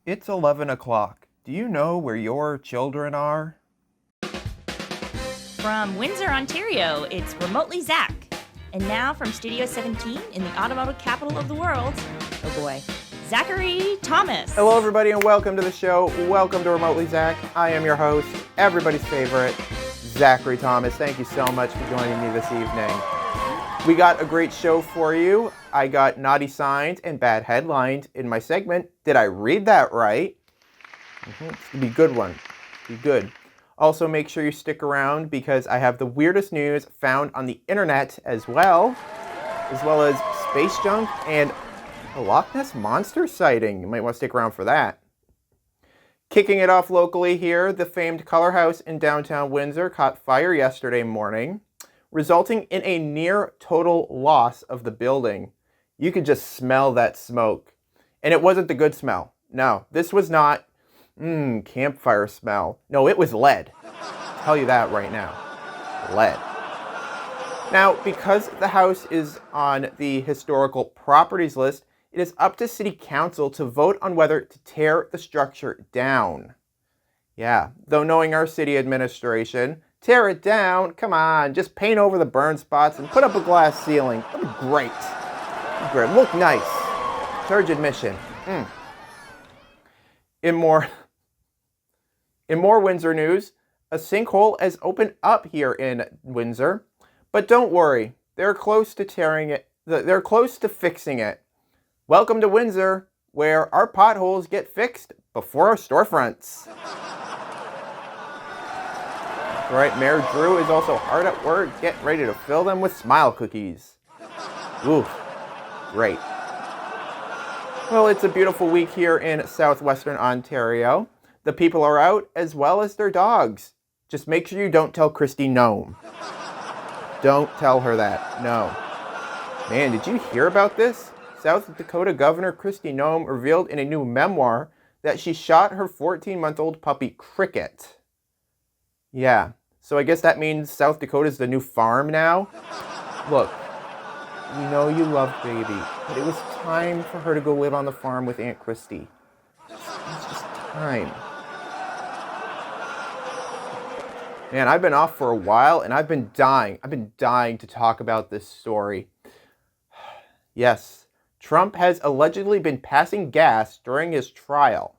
It's 11 o'clock. Do you know where your children are? From Windsor, Ontario, it's Remotely Zach. And now from Studio 17 in the automotive capital of the world, oh boy, Zachary Thomas. Hello everybody and welcome to the show. Welcome to Remotely Zach. I am your host, everybody's favorite, Zachary Thomas. Thank you so much for joining me this evening. We got a great show for you. I got naughty signs and bad headlines in my segment. Did I read that right? It's going to be a good one. Be good. Also, make sure you stick around because I have the weirdest news found on the internet as well as space junk and a Loch Ness Monster sighting. You might want to stick around for that. Kicking it off locally here, the famed Color House in downtown Windsor caught fire yesterday morning, resulting in a near total loss of the building. You could just smell that smoke. And it wasn't the good smell. No, this was not campfire smell. No, it was lead. I'll tell you that right now. Lead. Now, because the house is on the historical properties list, it is up to City Council to vote on whether to tear the structure down. Yeah, though knowing our city administration, tear it down, come on, just paint over the burn spots and put up a glass ceiling. That'd be great. Great. Look nice. Charge admission. In more Windsor news, a sinkhole has opened up here in Windsor, but don't worry, they're close to fixing it. Welcome to Windsor, where our potholes get fixed before our storefronts. That's right, Mayor Drew is also hard at work, getting ready to fill them with smile cookies. Oof, great. Well, it's a beautiful week here in southwestern Ontario. The people are out, as well as their dogs. Just make sure you don't tell Kristi Noem. Don't tell her that, no. Man, did you hear about this? South Dakota Governor Kristi Noem revealed in a new memoir that she shot her 14-month-old puppy Cricket. Yeah, so I guess that means South Dakota's the new farm now? Look, we know you love baby, but it was time for her to go live on the farm with Aunt Kristi. It's just time. Man, I've been off for a while, and I've been dying to talk about this story. Yes, Trump has allegedly been passing gas during his trial.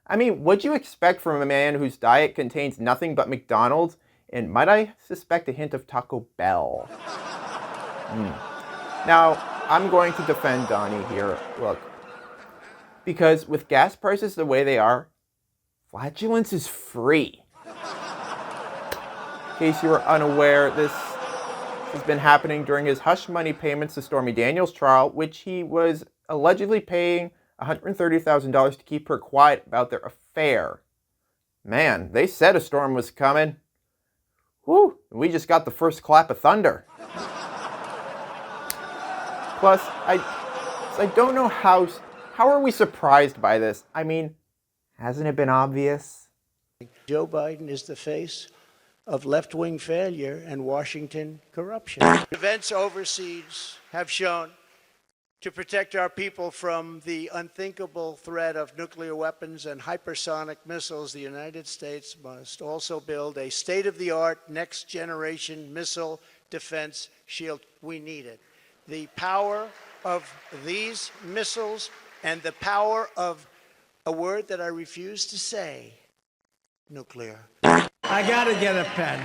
I mean, what'd you expect from a man whose diet contains nothing but McDonald's, and might I suspect a hint of Taco Bell? Now, I'm going to defend Donnie here, look. Because with gas prices the way they are, flatulence is free. In case you were unaware, this has been happening during his hush money payments to Stormy Daniels' trial, which he was allegedly paying $130,000 to keep her quiet about their affair. Man, they said a storm was coming. Whew, we just got the first clap of thunder. Plus, I don't know how are we surprised by this? I mean, hasn't it been obvious? Joe Biden is the face of left-wing failure and Washington corruption. Events overseas have shown to protect our people from the unthinkable threat of nuclear weapons and hypersonic missiles, the United States must also build a state-of-the-art next-generation missile defense shield. We need it. The power of these missiles and the power of a word that I refuse to say, nuclear. I gotta get a pen.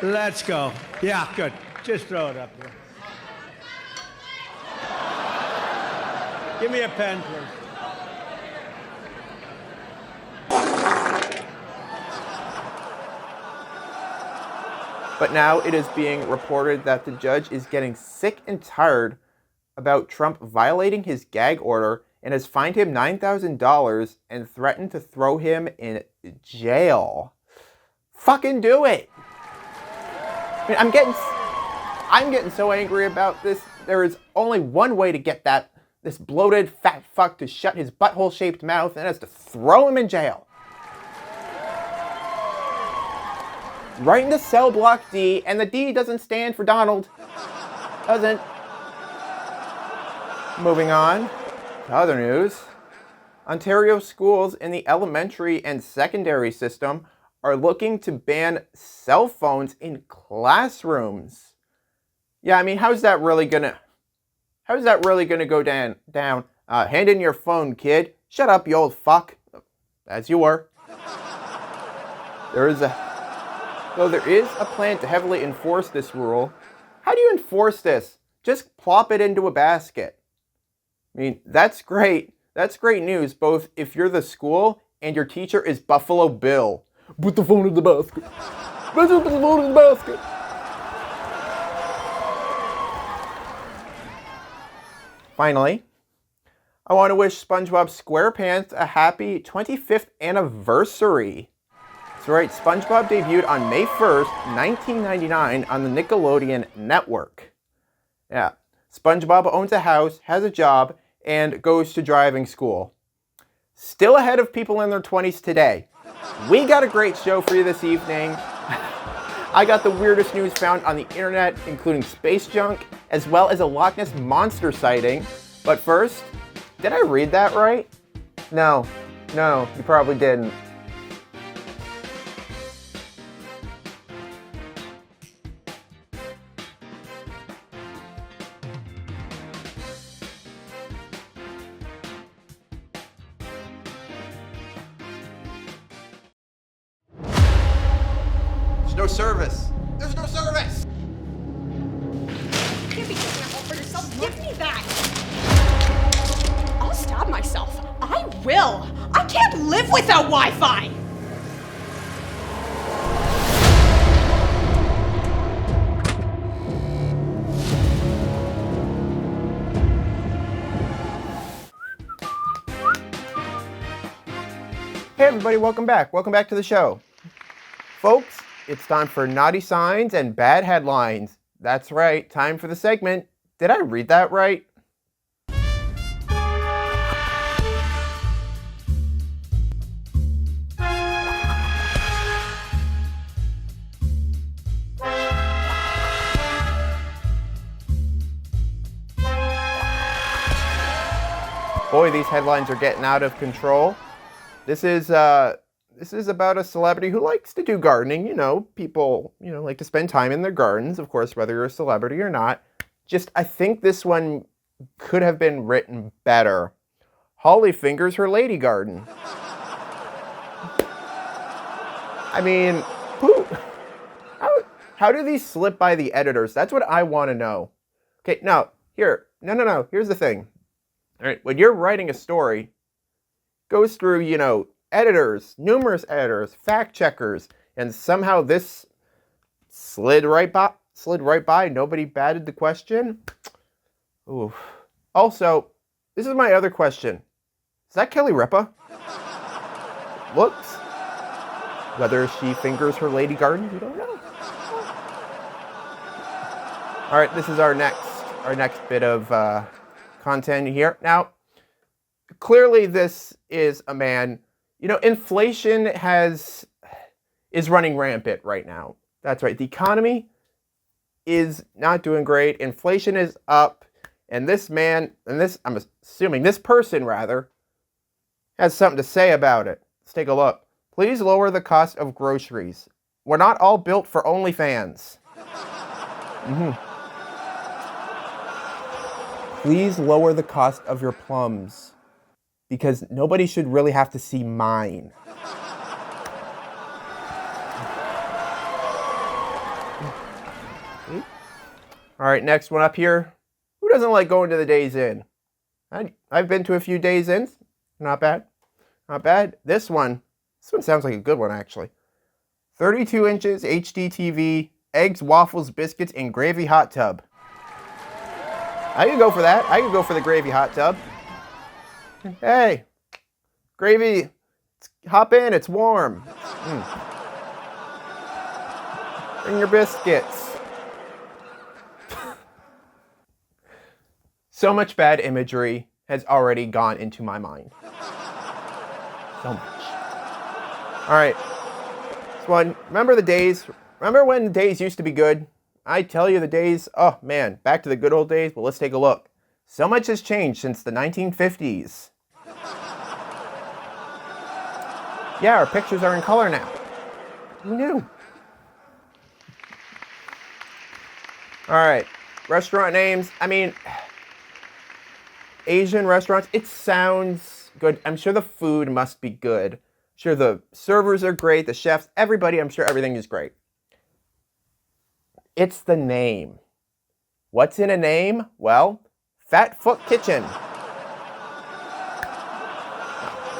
Let's go. Yeah, good. Just throw it up here. Give me a pen, please. But now it is being reported that the judge is getting sick and tired about Trump violating his gag order and has fined him $9,000 and threatened to throw him in jail. Fucking do it! I mean, I'm getting so angry about this. There is only one way to get this bloated fat fuck to shut his butthole-shaped mouth, and that's to throw him in jail. Right into cell block D, and the D doesn't stand for Donald. Doesn't. Moving on to other news. Ontario schools in the elementary and secondary system are looking to ban cell phones in classrooms. Yeah, I mean, how's that really gonna go down? Hand in your phone, kid. Shut up, you old fuck. As you were. There is a plan to heavily enforce this rule. How do you enforce this? Just plop it into a basket. I mean, that's great. That's great news, both if you're the school and your teacher is Buffalo Bill. Put the phone in the basket. Put the phone in the basket. Finally, I want to wish SpongeBob SquarePants a happy 25th anniversary. That's right, SpongeBob debuted on May 1st, 1999 on the Nickelodeon network. Yeah, SpongeBob owns a house, has a job, and goes to driving school. Still ahead of people in their 20s today. We got a great show for you this evening. I got the weirdest news found on the internet, including space junk, as well as a Loch Ness Monster sighting. But first, did I read that right? No, you probably didn't. No service. There's no service. You can't be taking that all for yourself. Give me that. I'll stab myself. I will. I can't live without Wi-Fi. Hey everybody, welcome back. Welcome back to the show. Folks, it's time for naughty signs and bad headlines. That's right, time for the segment. Did I read that right? Boy, these headlines are getting out of control. This is about a celebrity who likes to do gardening. You know, people, like to spend time in their gardens, of course, whether you're a celebrity or not. I think this one could have been written better. Holly fingers her lady garden. I mean, how do these slip by the editors? That's what I want to know. Okay, now, here's the thing. All right, when you're writing a story, it goes through, editors, numerous editors, fact checkers, and somehow this slid right by. Nobody batted the question. Ooh. Also, this is my other question. Is that Kelly Ripa? Looks. Whether she fingers her lady garden, we don't know. All right, this is our next bit of content here. Now, clearly this is a man. Inflation is running rampant right now. That's right. The economy is not doing great. Inflation is up. And I'm assuming this person rather, has something to say about it. Let's take a look. Please lower the cost of groceries. We're not all built for OnlyFans. Please lower the cost of your plums. Because nobody should really have to see mine. All right, next one up here. Who doesn't like going to the Days Inn? I've been to a few Days Inns. Not bad. Not bad. This one sounds like a good one, actually. 32 inches HD TV, eggs, waffles, biscuits, and gravy hot tub. I could go for that. I could go for the gravy hot tub. Hey, gravy, hop in, it's warm. Bring your biscuits. So much bad imagery has already gone into my mind. So much. All right, this one, remember when the days used to be good? I tell you the days, oh man, back to the good old days. Well, let's take a look. So much has changed since the 1950s. Yeah, our pictures are in color now. Who knew? All right, restaurant names. I mean, Asian restaurants, it sounds good. I'm sure the food must be good. I'm sure the servers are great, the chefs, everybody, I'm sure everything is great. It's the name. What's in a name? Well, Fat Foot Kitchen.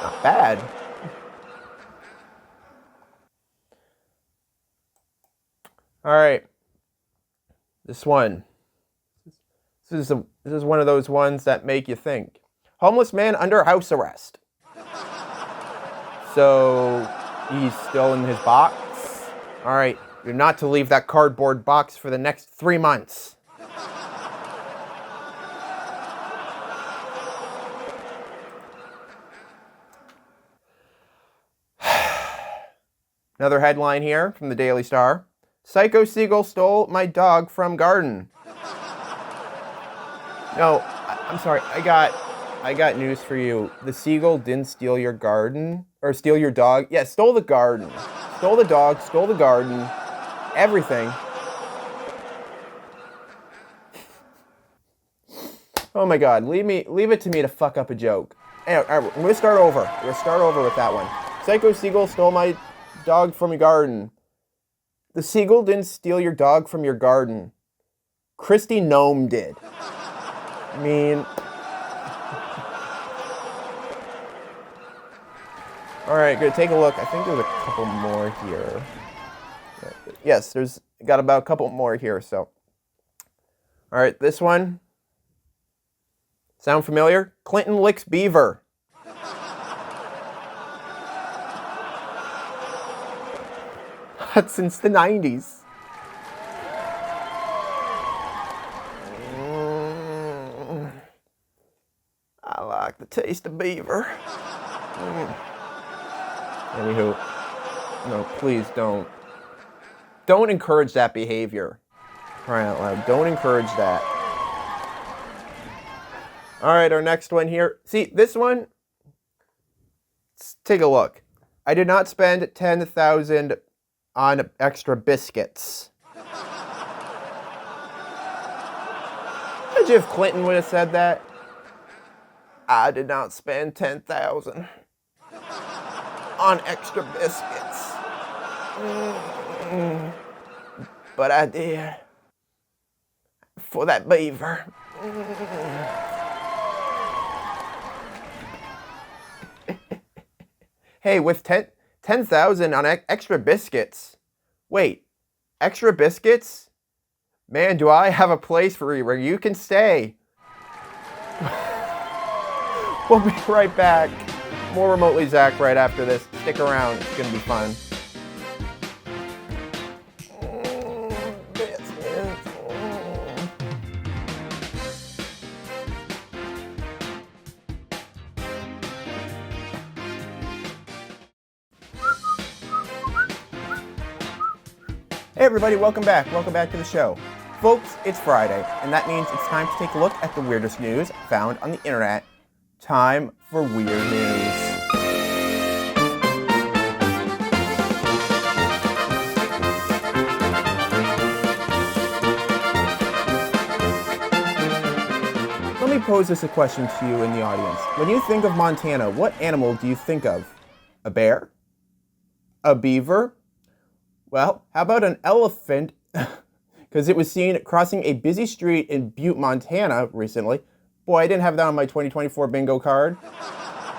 Not bad. All right. This one. This is one of those ones that make you think. Homeless man under house arrest. So he's still in his box. All right. You're not to leave that cardboard box for the next 3 months. Another headline here from the Daily Star. Psycho seagull stole my dog from garden. No, I'm sorry. I got news for you. The seagull didn't steal your garden or steal your dog. Yeah, stole the garden. Stole the dog, stole the garden. Everything. Oh my god, leave it to me to fuck up a joke. Anyway, all right, I'm gonna start over. We're gonna start over with that one. Psycho seagull stole my dog from your garden. The seagull didn't steal your dog from your garden. Christy Gnome did. I mean... Alright, gonna take a look. I think there's a couple more here. Yes, there's got about a couple more here, so... Alright, this one. Sound familiar? Clinton licks beaver. That's since the 90s. I like the taste of beaver. Anywho, no, please don't. Don't encourage that behavior. Crying out loud, don't encourage that. All right, our next one here. See, this one, let's take a look. I did not spend $10,000 on extra biscuits. Imagine if Clinton would have said that. I did not spend $10,000 on extra biscuits. But I did. For that beaver. Hey, with 10,000 on extra biscuits. Wait, extra biscuits? Man, do I have a place for you where you can stay. We'll be right back. More Remotely Zach right after this. Stick around, it's gonna be fun. Hey everybody, welcome back. Welcome back to the show. Folks, it's Friday, and that means it's time to take a look at the weirdest news found on the internet. Time for Weird News. Let me pose this a question to you in the audience. When you think of Montana, what animal do you think of? A bear? A beaver? Well, how about an elephant? Because it was seen crossing a busy street in Butte, Montana recently. Boy, I didn't have that on my 2024 bingo card.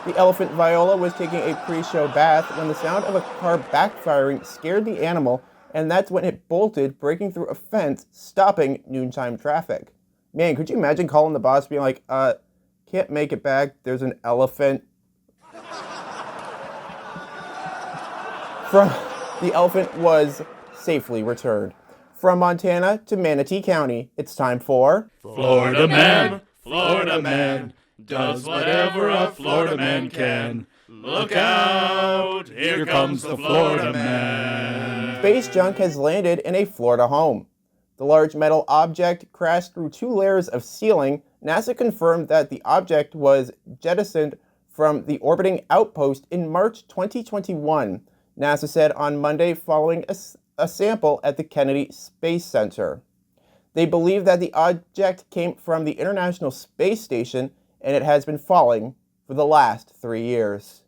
The elephant Viola was taking a pre-show bath when the sound of a car backfiring scared the animal, and that's when it bolted, breaking through a fence, stopping noontime traffic. Man, could you imagine calling the boss being like, can't make it back, there's an elephant. The elephant was safely returned. From Montana to Manatee County, it's time for... Florida Man, Florida Man, does whatever a Florida man can. Look out, here comes the Florida Man. Space junk has landed in a Florida home. The large metal object crashed through 2 layers of ceiling. NASA confirmed that the object was jettisoned from the orbiting outpost in March 2021, NASA said on Monday following a sample at the Kennedy Space Center. They believe that the object came from the International Space Station and it has been falling for the last 3 years.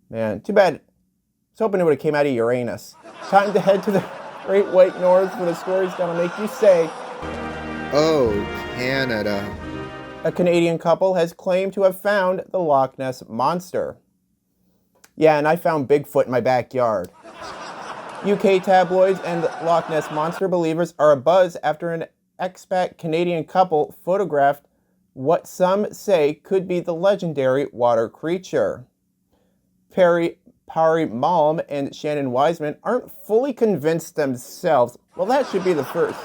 Man, too bad. I was hoping it would have came out of Uranus. Time to head to the Great White North for the story's gonna make you say, "Oh, Canada." A Canadian couple has claimed to have found the Loch Ness Monster. Yeah, and I found Bigfoot in my backyard. UK tabloids and the Loch Ness Monster believers are abuzz after an expat Canadian couple photographed what some say could be the legendary water creature. Pari Malm and Shannon Wiseman aren't fully convinced themselves. Well, that should be the first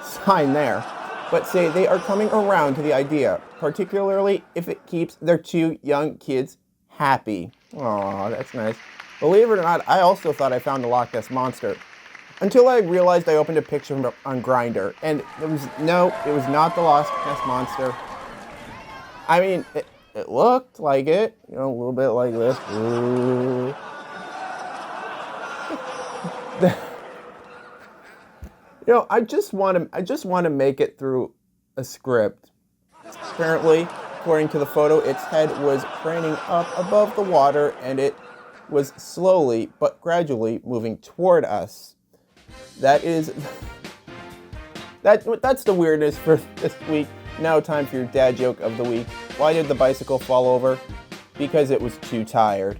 sign there. But say they are coming around to the idea, particularly if it keeps their 2 young kids happy. Aw, that's nice. Believe it or not, I also thought I found the Loch Ness Monster. Until I realized I opened a picture on Grindr, and it was not the Loch Ness Monster. I mean, it looked like it, a little bit like this. Ooh. I just want to make it through a script. Apparently, according to the photo, its head was craning up above the water, and it was slowly but gradually moving toward us. That's the weirdness for this week. Now time for your dad joke of the week. Why did the bicycle fall over? Because it was too tired.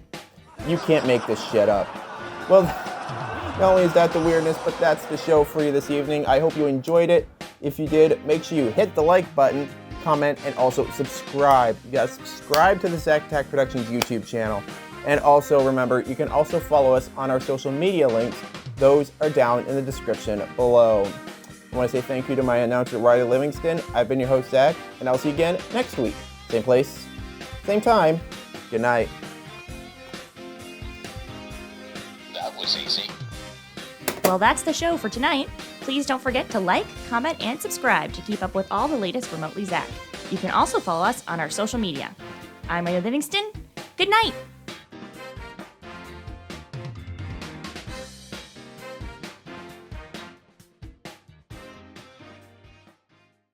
You can't make this shit up. Well, not only is that the weirdness, but that's the show for you this evening. I hope you enjoyed it. If you did, make sure you hit the like button, comment, and also subscribe. You gotta subscribe to the Zachattackproductions YouTube channel. And also remember, you can also follow us on our social media links. Those are down in the description below. I want to say thank you to my announcer, Riley Livingston. I've been your host, Zach, and I'll see you again next week. Same place, same time. Good night. That was easy. Well, that's the show for tonight. Please don't forget to like, comment, and subscribe to keep up with all the latest Remotely Zach. You can also follow us on our social media. I'm Riley Livingston. Good night.